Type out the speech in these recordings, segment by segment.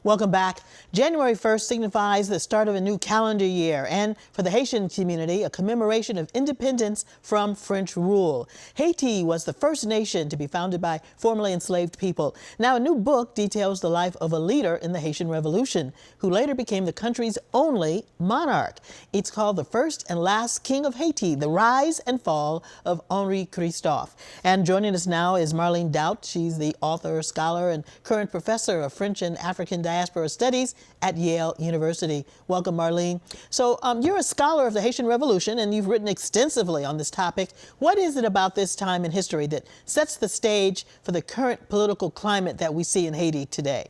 Welcome back. January 1st signifies the start of a new calendar year, and for the Haitian community, a commemoration of independence from French rule. Haiti was the first nation to be founded by formerly enslaved people. Now, a new book details the life of a leader in the Haitian Revolution, who later became the country's only monarch. It's called The First and Last King of Haiti, The Rise and Fall of Henri Christophe. And joining us now is Marlene Doubt. She's the author, scholar, and current professor of French and African Diaspora Studies at Yale University. Welcome, Marlene. So you're a scholar of the Haitian Revolution, and you've written extensively on this topic. What is it about this time in history that sets the stage for the current political climate that we see in Haiti today?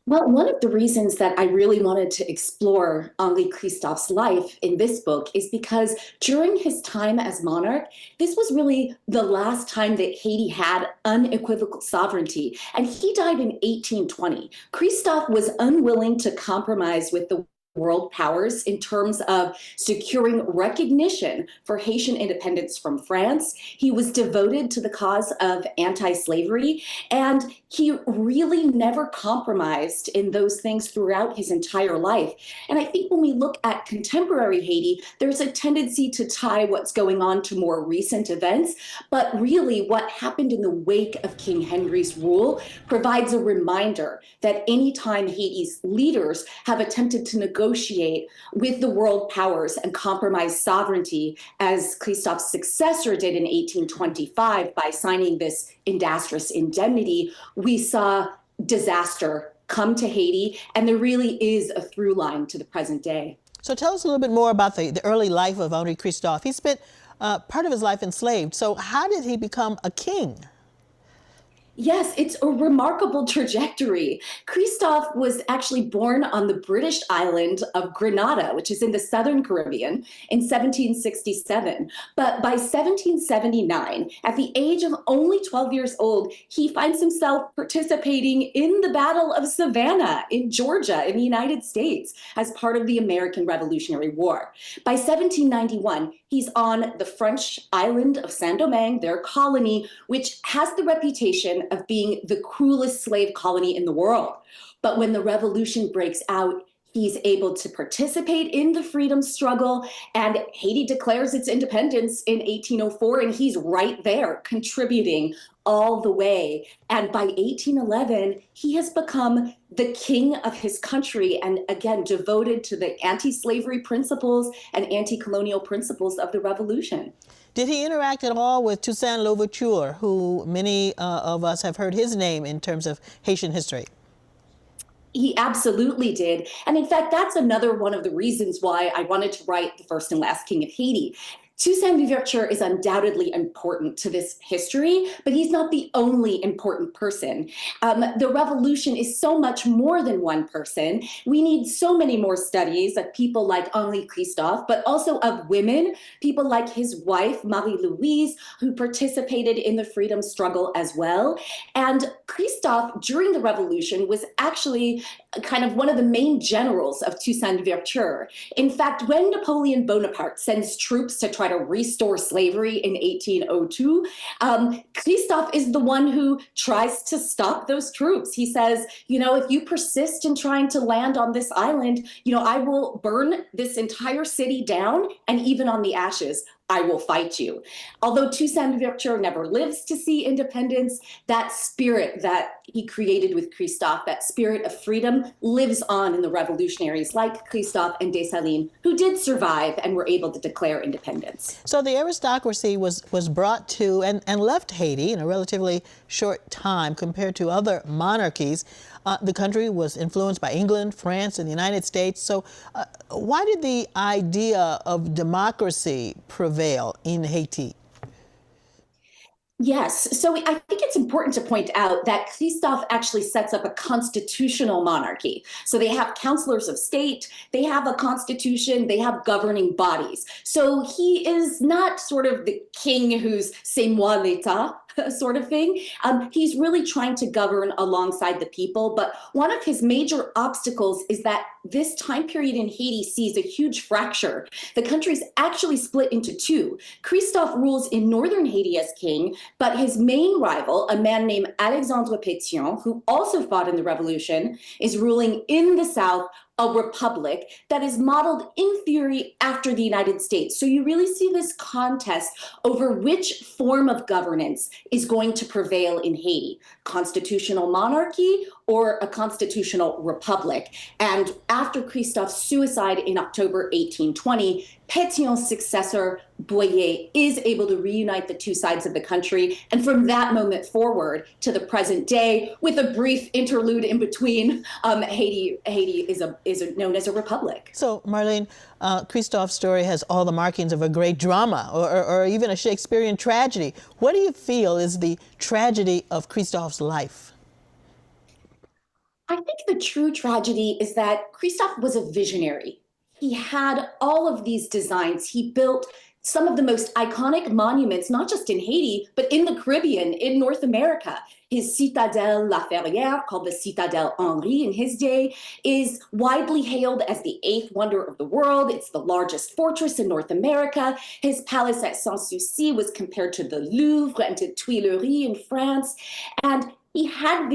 Well, one of the reasons that I really wanted to explore Henri Christophe's life in this book is because during his time as monarch, this was really the last time that Haiti had unequivocal sovereignty, and he died in 1820. Christophe was unwilling to compromise with the world powers in terms of securing recognition for Haitian independence from France. He was devoted to the cause of anti-slavery, and he really never compromised in those things throughout his entire life. And I think when we look at contemporary Haiti, there's a tendency to tie what's going on to more recent events, but really what happened in the wake of King Henry's rule provides a reminder that anytime Haiti's leaders have attempted to negotiate with the world powers and compromise sovereignty, as Christophe's successor did in 1825 by signing this Industrious Indemnity, we saw disaster come to Haiti, and there really is a through line to the present day. So tell us a little bit more about the early life of Henri Christophe. He spent part of his life enslaved. So how did he become a king? Yes, it's a remarkable trajectory. Christophe was actually born on the British island of Grenada, which is in the southern Caribbean, in 1767. But by 1779, at the age of only 12 years old, he finds himself participating in the Battle of Savannah in Georgia, in the United States, as part of the American Revolutionary War. By 1791, he's on the French island of Saint-Domingue, their colony, which has the reputation of being the cruelest slave colony in the world. But when the revolution breaks out, he's able to participate in the freedom struggle, and Haiti declares its independence in 1804, and he's right there contributing all the way. And by 1811, he has become the king of his country, and again, devoted to the anti-slavery principles and anti-colonial principles of the revolution. Did he interact at all with Toussaint Louverture, who many of us have heard his name in terms of Haitian history? He absolutely did. And in fact, that's another one of the reasons why I wanted to write The First and Last King of Haiti. Toussaint Louverture is undoubtedly important to this history, but he's not the only important person. The revolution is so much more than one person. We need so many more studies of people like Henri Christophe, but also of women, people like his wife, Marie-Louise, who participated in the freedom struggle as well. And Christophe, during the revolution, was actually kind of one of the main generals of Toussaint Louverture. In fact, when Napoleon Bonaparte sends troops to try to restore slavery in 1802, Christophe is the one who tries to stop those troops. He says, you know, if you persist in trying to land on this island, you know, I will burn this entire city down, and even on the ashes, I will fight you. Although Toussaint Louverture never lives to see independence, that spirit that he created with Christophe, that spirit of freedom, lives on in the revolutionaries like Christophe and Dessalines, who did survive and were able to declare independence. So the aristocracy was brought to and left Haiti in a relatively short time compared to other monarchies. The country was influenced by England, France, and the United States. So why did the idea of democracy prevail in Haiti? Yes, so I think it's important to point out that Christophe actually sets up a constitutional monarchy. So they have councillors of state, they have a constitution, they have governing bodies. So he is not sort of the king who's c'est moi l'état, sort of thing. He's really trying to govern alongside the people, but one of his major obstacles is that this time period in Haiti sees a huge fracture. The country's actually split into two. Christophe rules in northern Haiti as king, but his main rival, a man named Alexandre Pétion, who also fought in the revolution, is ruling in the south, a republic that is modeled in theory after the United States. So you really see this contest over which form of governance is going to prevail in Haiti, constitutional monarchy or a constitutional republic. And after Christophe's suicide in October 1820, Pétion's successor, Boyer, is able to reunite the two sides of the country. And from that moment forward to the present day, with a brief interlude in between, Haiti is known as a republic. So, Marlene, Christophe's story has all the markings of a great drama or even a Shakespearean tragedy. What do you feel is the tragedy of Christophe's life? I think the true tragedy is that Christophe was a visionary. He had all of these designs. He built some of the most iconic monuments, not just in Haiti, but in the Caribbean, in North America. His Citadelle La Ferrière, called the Citadelle Henri in his day, is widely hailed as the eighth wonder of the world. It's the largest fortress in North America. His palace at Sanssouci was compared to the Louvre and to Tuileries in France. And he had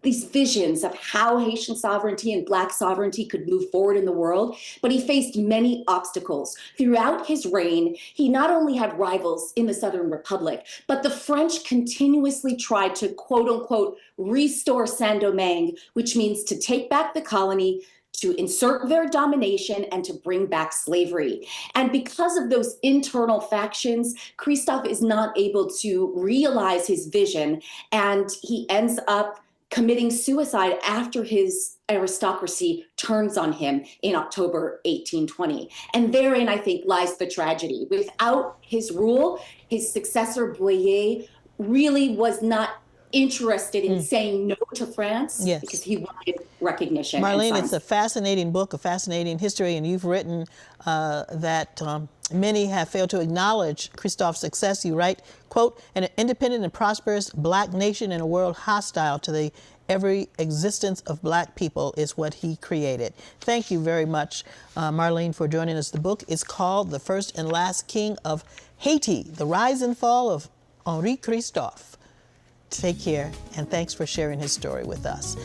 these visions of how Haitian sovereignty and Black sovereignty could move forward in the world, but he faced many obstacles. Throughout his reign, he not only had rivals in the Southern Republic, but the French continuously tried to, quote unquote, restore Saint-Domingue, which means to take back the colony, to insert their domination, and to bring back slavery. And because of those internal factions, Christophe is not able to realize his vision, and he ends up committing suicide after his aristocracy turns on him in October 1820. And therein, I think, lies the tragedy. Without his rule, his successor, Boyer, really was not interested in saying no to France, yes, because he wanted recognition. Marlene, it's a fascinating book, a fascinating history, and you've written that many have failed to acknowledge Christophe's success. You write, quote, "An independent and prosperous Black nation in a world hostile to the every existence of Black people is what he created." Thank you very much, Marlene, for joining us. The book is called The First and Last King of Haiti, The Rise and Fall of Henri Christophe. Take care, and thanks for sharing his story with us.